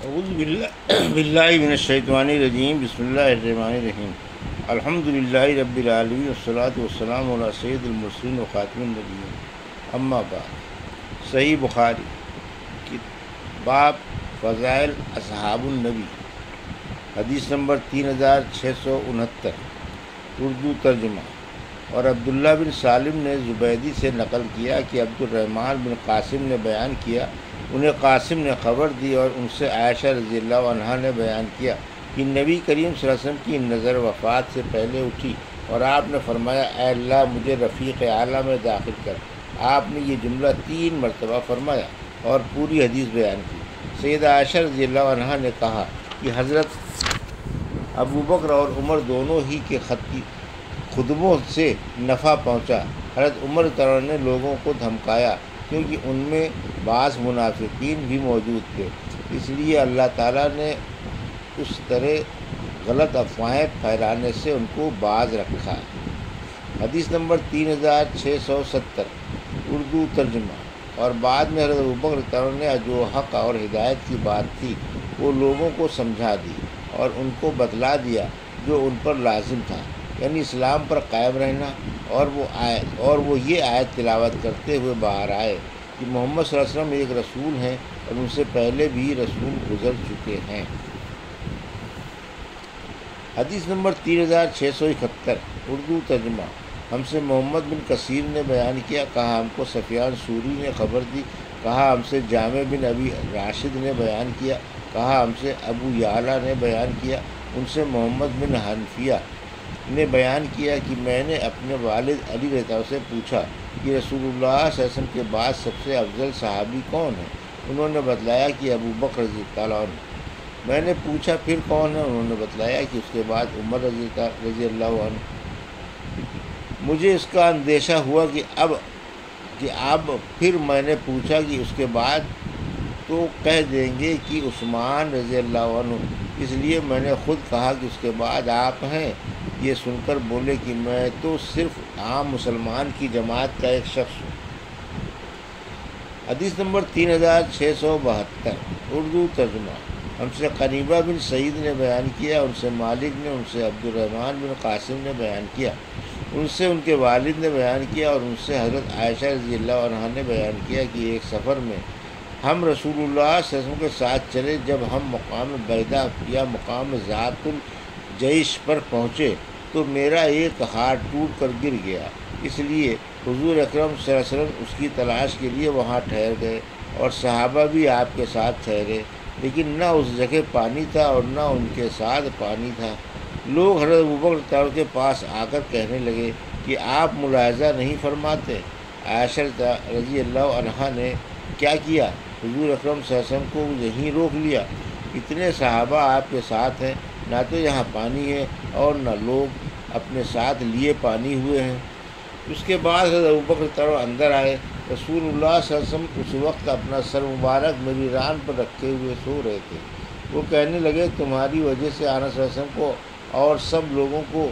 اعوذ باللہ من الشیطان الرجیم، بسم اللہ الرحمن الرحیم۔ الحمد للہ رب العالمین، والصلاۃ والسلام علی سید المرسلین وخاتم النبیین، اما بعد۔ صحیح بخاری کی باب فضائل اصحاب النبی، حدیث نمبر 3669، اردو ترجمہ۔ اور عبداللہ بن سالم نے زبیدی سے نقل کیا کہ عبد الرحمن بن قاسم نے بیان کیا، انہیں قاسم نے خبر دی اور ان سے عائشہ رضی اللہ عنہا نے بیان کیا کہ نبی کریم صلی اللہ علیہ وسلم کی نظر وفات سے پہلے اٹھی اور آپ نے فرمایا، اے اللہ مجھے رفیق اعلیٰ میں داخل کر۔ آپ نے یہ جملہ 3 مرتبہ فرمایا اور پوری حدیث بیان کی۔ سیدہ عائشہ رضی اللہ عنہا نے کہا کہ حضرت ابوبکر اور عمر دونوں ہی کے خطبوں سے نفع پہنچا۔ حضرت عمر تعالیٰ نے لوگوں کو دھمکایا کیونکہ ان میں بعض منافقین بھی موجود تھے، اس لیے اللہ تعالیٰ نے اس طرح غلط افواہیں پھیلانے سے ان کو باز رکھا۔ حدیث نمبر 3670، اردو ترجمہ۔ اور بعد میں حضرت ابوبکر تعالیٰ نے جو حق اور ہدایت کی بات تھی وہ لوگوں کو سمجھا دی اور ان کو بتلا دیا جو ان پر لازم تھا، یعنی اسلام پر قائم رہنا، اور وہ یہ آیت تلاوت کرتے ہوئے باہر آئے کہ محمد صلی اللہ علیہ وسلم ایک رسول ہیں اور ان سے پہلے بھی رسول گزر چکے ہیں۔ حدیث نمبر 3671، اردو ترجمہ۔ ہم سے محمد بن کثیر نے بیان کیا، کہا ہم کو سفیان ثوری نے خبر دی، کہا ہم سے جامع بن ابی راشد نے بیان کیا، کہا ہم سے ابو یعلا نے بیان کیا، ان سے محمد بن حنفیہ نے بیان کیا کہ میں نے اپنے والد علی رضی اللہ عنہ سے پوچھا کہ رسول اللہ صلی اللہ علیہ وسلم کے بعد سب سے افضل صحابی کون ہیں؟ انہوں نے بتلایا کہ ابو بکر رضی اللہ عنہ۔ میں نے پوچھا پھر کون ہے؟ انہوں نے بتلایا کہ اس کے بعد عمر رضی اللہ عنہ۔ مجھے اس کا اندیشہ ہوا کہ اب پھر میں نے پوچھا کہ اس کے بعد تو کہہ دیں گے کہ عثمان رضی اللہ عنہ، اس لیے میں نے خود کہا کہ اس کے بعد آپ ہیں۔ یہ سن کر بولے کہ میں تو صرف عام مسلمان کی جماعت کا ایک شخص ہوں۔ حدیث نمبر 3672، اردو ترجمہ۔ ہم سے قریبہ بن سعید نے بیان کیا، ان سے مالک نے، ان سے عبد الرحمن بن قاسم نے بیان کیا، ان سے ان کے والد نے بیان کیا اور ان سے حضرت عائشہ رضی اللہ عنہا نے بیان کیا کہ ایک سفر میں ہم رسول اللہ صلی اللہ علیہ وسلم کے ساتھ چلے۔ جب ہم مقام بیدا یا مقام ذات الجیش پر پہنچے تو میرا ایک ہاتھ ٹوٹ کر گر گیا، اس لیے حضور اکرم صلی اللہ علیہ وسلم اس کی تلاش کے لیے وہاں ٹھہر گئے اور صحابہ بھی آپ کے ساتھ ٹھہرے، لیکن نہ اس جگہ پانی تھا اور نہ ان کے ساتھ پانی تھا۔ لوگ حضرت ابوبکر تعالیٰ کے پاس آ کر کہنے لگے کہ آپ ملاحظہ نہیں فرماتے؟ عائشہ رضی اللہ عنہا نے کیا کیا؟ حضور اکرم صلی اللہ علیہ وسلم کو یہیں روک لیا۔ اتنے صحابہ آپ کے ساتھ ہیں، نہ تو یہاں پانی ہے اور نہ لوگ اپنے ساتھ لیے پانی ہوئے ہیں۔ اس کے بعد حضرت ابوبکر تعالیٰ اندر آئے۔ رسول اللہ صلی اللہ علیہ وسلم اس وقت اپنا سر مبارک میری ران پر رکھے ہوئے سو رہے تھے۔ وہ کہنے لگے، تمہاری وجہ سے آنا صلی اللہ علیہ وسلم کو اور سب لوگوں کو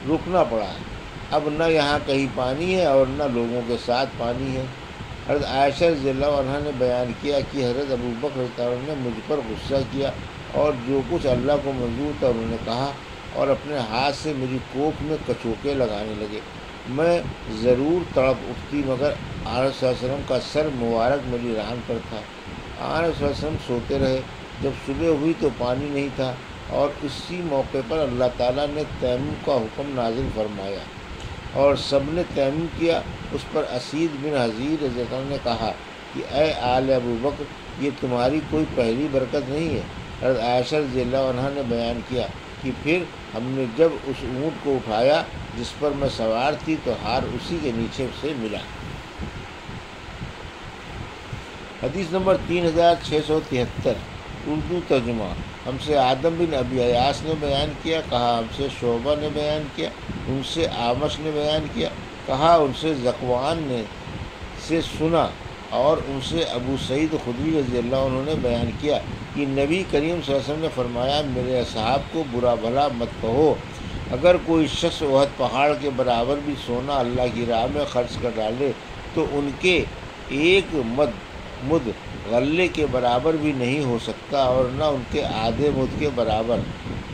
رکنا پڑا ہے، اب نہ یہاں کہیں پانی ہے اور نہ لوگوں کے ساتھ پانی ہے۔ حضرت عائشہ رضی اللہ عنہا نے بیان کیا کہ حضرت ابوبکر تعالیٰ نے مجھ پر غصہ کیا اور جو کچھ اللہ کو منظور تھا انہوں نے کہا اور اپنے ہاتھ سے میری کوکھ میں کچوکے لگانے لگے۔ میں ضرور تڑپ اٹھتی مگر آنس صلی اللہ علیہ وسلم کا سر مبارک میری ران پر تھا۔ آنس صلی اللہ علیہ وسلم سوتے رہے۔ جب صبح ہوئی تو پانی نہیں تھا اور اسی موقع پر اللہ تعالیٰ نے تیمم کا حکم نازل فرمایا اور سب نے تیمم کیا۔ اس پر اسید بن حضیر رضی اللہ عنہ نے کہا کہ اے آل ابوبکر، یہ تمہاری کوئی پہلی برکت نہیں ہے؟ حضرت عائشہ رضی اللہ عنہا نے بیان کیا کہ پھر ہم نے جب اس اونٹ کو اٹھایا جس پر میں سوار تھی تو ہار اسی کے نیچے سے ملا۔ حدیث نمبر 3673، اردو ترجمہ۔ ہم سے آدم بن ابی ایاس نے بیان کیا، کہا ہم سے شعبہ نے بیان کیا، ان سے اعمش نے بیان کیا، کہا ان سے ذکوان نے سے سنا اور ان سے ابو سعید خدری رضی اللہ عنہ نے بیان کیا کہ نبی کریم صلی اللہ علیہ وسلم نے فرمایا، میرے اصحاب کو برا بھلا مت کہو، اگر کوئی شخص احد پہاڑ کے برابر بھی سونا اللہ کی راہ میں خرچ کر ڈالے تو ان کے ایک مد مد غلے کے برابر بھی نہیں ہو سکتا اور نہ ان کے آدھے مد کے برابر۔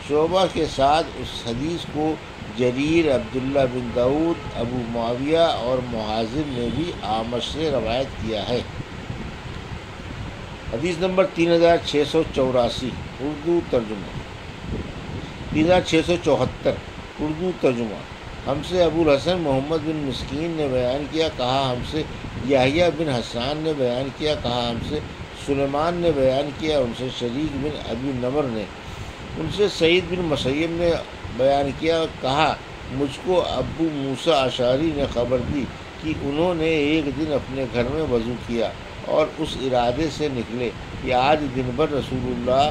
شعبہ کے ساتھ اس حدیث کو جریر، عبداللہ بن داؤد، ابو معاویہ اور محاذب نے بھی اعمش سے روایت کیا ہے۔ حدیث نمبر 3684، اردو ترجمہ۔ 3674 اردو ترجمہ۔ ہم سے ابو الحسن محمد بن مسکین نے بیان کیا، کہا ہم سے یحییٰ بن حسان نے بیان کیا، کہا ہم سے سلیمان نے بیان کیا، ان سے شریک بن ابی نمر نے، ان سے سعید بن مسیب نے بیان کیا، کہا مجھ کو ابو موسیٰ اشعری نے خبر دی کہ انہوں نے ایک دن اپنے گھر میں وضو کیا اور اس ارادے سے نکلے کہ آج دن بھر رسول اللہ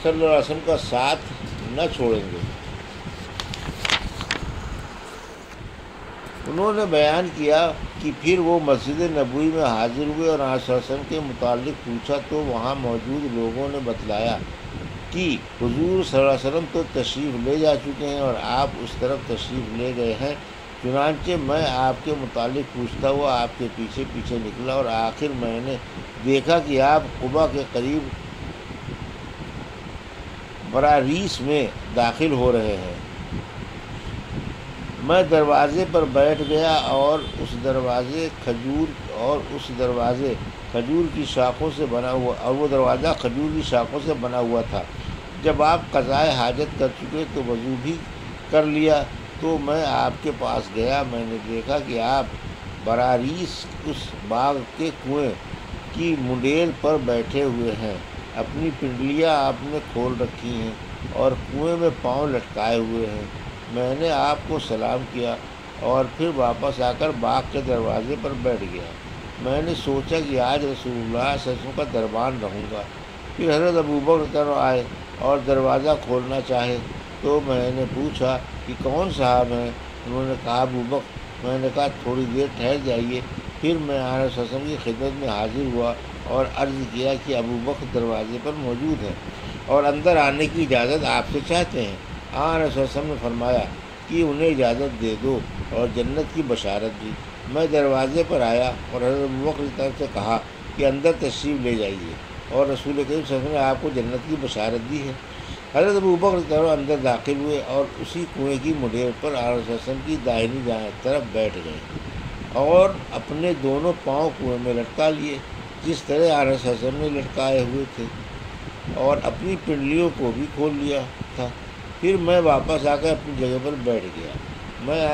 صلی اللہ علیہ وسلم کا ساتھ نہ چھوڑیں گے۔ انہوں نے بیان کیا کہ پھر وہ مسجد نبوی میں حاضر ہوئے اور آپ صلی اللہ علیہ وسلم کے متعلق پوچھا تو وہاں موجود لوگوں نے بتلایا کہ حضور صلی اللہ علیہ وسلم تو تشریف لے جا چکے ہیں اور آپ اس طرف تشریف لے گئے ہیں، چنانچہ میں آپ کے متعلق پوچھتا ہوا آپ کے پیچھے پیچھے نکلا اور آخر میں نے دیکھا کہ آپ قبا کے قریب براریس میں داخل ہو رہے ہیں۔ میں دروازے پر بیٹھ گیا اور اس دروازے کھجور کی شاخوں سے بنا ہوا اور وہ دروازہ کھجور کی شاخوں سے بنا ہوا تھا۔ جب آپ قضائے حاجت کر چکے تو وضو بھی کر لیا تو میں آپ کے پاس گیا۔ میں نے دیکھا کہ آپ براریس اس باغ کے کنویں کی منڈیر پر بیٹھے ہوئے ہیں، اپنی پنڈلیاں آپ نے کھول رکھی ہیں اور کنویں میں پاؤں لٹکائے ہوئے ہیں۔ میں نے آپ کو سلام کیا اور پھر واپس آ کر باغ کے دروازے پر بیٹھ گیا۔ میں نے سوچا کہ آج رسول اللہ صلی اللہ علیہ وسلم کا دربان رہوں گا۔ پھر حضرت ابوبکر آئے اور دروازہ کھولنا چاہے تو میں نے پوچھا کہ کون صاحب ہیں؟ انہوں نے کہا ابوبکر۔ میں نے کہا تھوڑی دیر ٹھہر جائیے۔ پھر میں آن صلی اللہ علیہ وسلم کی خدمت میں حاضر ہوا اور عرض کیا کہ ابوبکر دروازے پر موجود ہیں اور اندر آنے کی اجازت آپ سے چاہتے ہیں۔ آن صلی اللہ علیہ وسلم نے فرمایا کہ انہیں اجازت دے دو اور جنت کی بشارت دی۔ میں دروازے پر آیا اور حضرت ابوبکر کی طرف سے کہا کہ اندر تشریف لے جائیے اور رسول کریم صلی اللہ علیہ وسلم نے آپ کو جنت کی بشارت دی ہے۔ حضرت ابوبکر کی طرف اندر داخل ہوئے اور اسی کنویں کی منڈیر پر آن صلی اللہ علیہ وسلم کی داہنی طرف بیٹھ گئے اور اپنے دونوں پاؤں کنویں میں لٹکا لیے جس طرح آن صلی اللہ علیہ وسلم نے لٹکائے ہوئے تھے اور اپنی پنڈلیوں کو بھی کھول لیا تھا۔ پھر میں واپس آ کر اپنی جگہ پر بیٹھ گیا۔ میں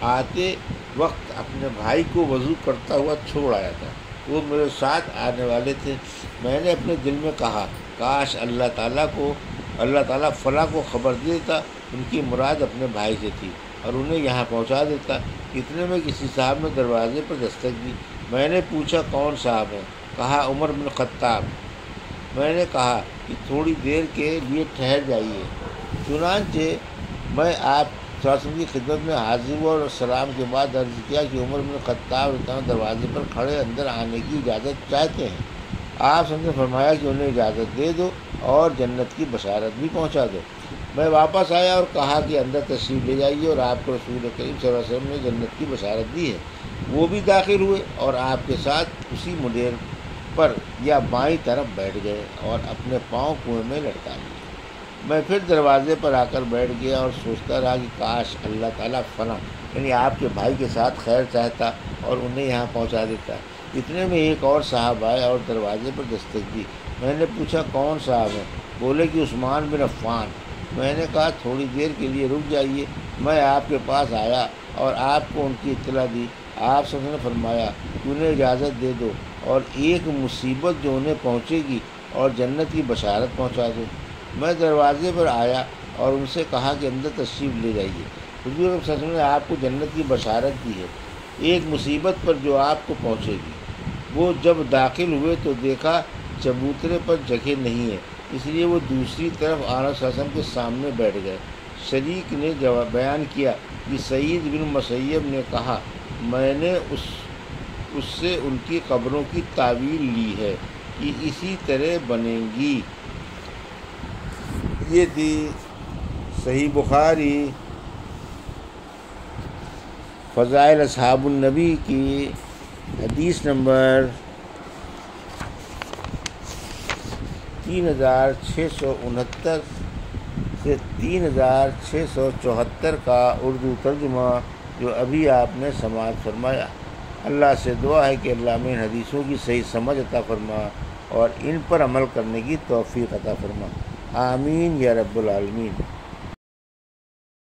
آتے وقت اپنے بھائی کو وضو کرتا ہوا چھوڑ آیا تھا، وہ میرے ساتھ آنے والے تھے۔ میں نے اپنے دل میں کہا کاش اللہ تعالیٰ فلاں کو خبر دے دیتا، ان کی مراد اپنے بھائی سے تھی، اور انہیں یہاں پہنچا دیتا۔ اتنے میں کسی صاحب نے دروازے پر دستک دی۔ میں نے پوچھا کون صاحب ہیں؟ کہا عمر بن خطاب۔ میں نے کہا کہ تھوڑی دیر کے لیے ٹھہر جائیے۔ چنانچہ میں آپ صلی اللہ علیہ وسلم کی خدمت میں حاضر ہوا اور سلام کے بعد عرض کیا کہ عمر بن خطاب دروازے پر کھڑے اندر آنے کی اجازت چاہتے ہیں۔ آپ صلی اللہ علیہ وسلم نے فرمایا کہ انہیں اجازت دے دو اور جنت کی بشارت بھی پہنچا دو۔ میں واپس آیا اور کہا کہ اندر تشریف لے جائیے اور آپ کو رسول کریم صلی اللہ علیہ وسلم نے جنت کی بشارت دی ہے۔ وہ بھی داخل ہوئے اور آپ کے ساتھ اسی منڈیر پر یا بائیں طرف بیٹھ گئے اور اپنے پاؤں کنویں میں لٹکا لیے۔ میں پھر دروازے پر آ کر بیٹھ گیا اور سوچتا رہا کہ کاش اللہ تعالیٰ فلاں یعنی آپ کے بھائی کے ساتھ خیر چاہتا اور انہیں یہاں پہنچا دیتا۔ اتنے میں ایک اور صاحب آئے اور دروازے پر دستک دی۔ میں نے پوچھا کون صاحب ہیں؟ بولے کہ عثمان بن عفان۔ میں نے کہا تھوڑی دیر کے لیے رک جائیے، میں آپ کے پاس آیا اور آپ کو ان کی اطلاع دی۔ آپ سب نے فرمایا کہ انہیں اجازت دے دو اور ایک مصیبت جو انہیں پہنچے گی اور جنت کی بشارت پہنچا دو۔ میں دروازے پر آیا اور ان سے کہا کہ اندر تشریف لے جائیے، حضور صلی اللہ علیہ وسلم نے آپ کو جنت کی بشارت دی ہے، ایک مصیبت پر جو آپ کو پہنچے گی۔ وہ جب داخل ہوئے تو دیکھا چبوترے پر جگہ نہیں ہے، اس لیے وہ دوسری طرف آن صلی اللہ علیہ وسلم کے سامنے بیٹھ گئے۔ شریک نے بیان کیا کہ سعید بن مسیب نے کہا میں نے اس سے ان کی قبروں کی تعویل لی ہے کہ اسی طرح بنیں گی۔ یہ تھی صحیح بخاری فضائل اصحاب النبی کی حدیث نمبر 3669 سے 3674 کا اردو ترجمہ جو ابھی آپ نے سماعت فرمایا۔ اللہ سے دعا ہے کہ اللہ میں ان حدیثوں کی صحیح سمجھ عطا فرما اور ان پر عمل کرنے کی توفیق عطا فرما۔ آمین یا رب العالمین۔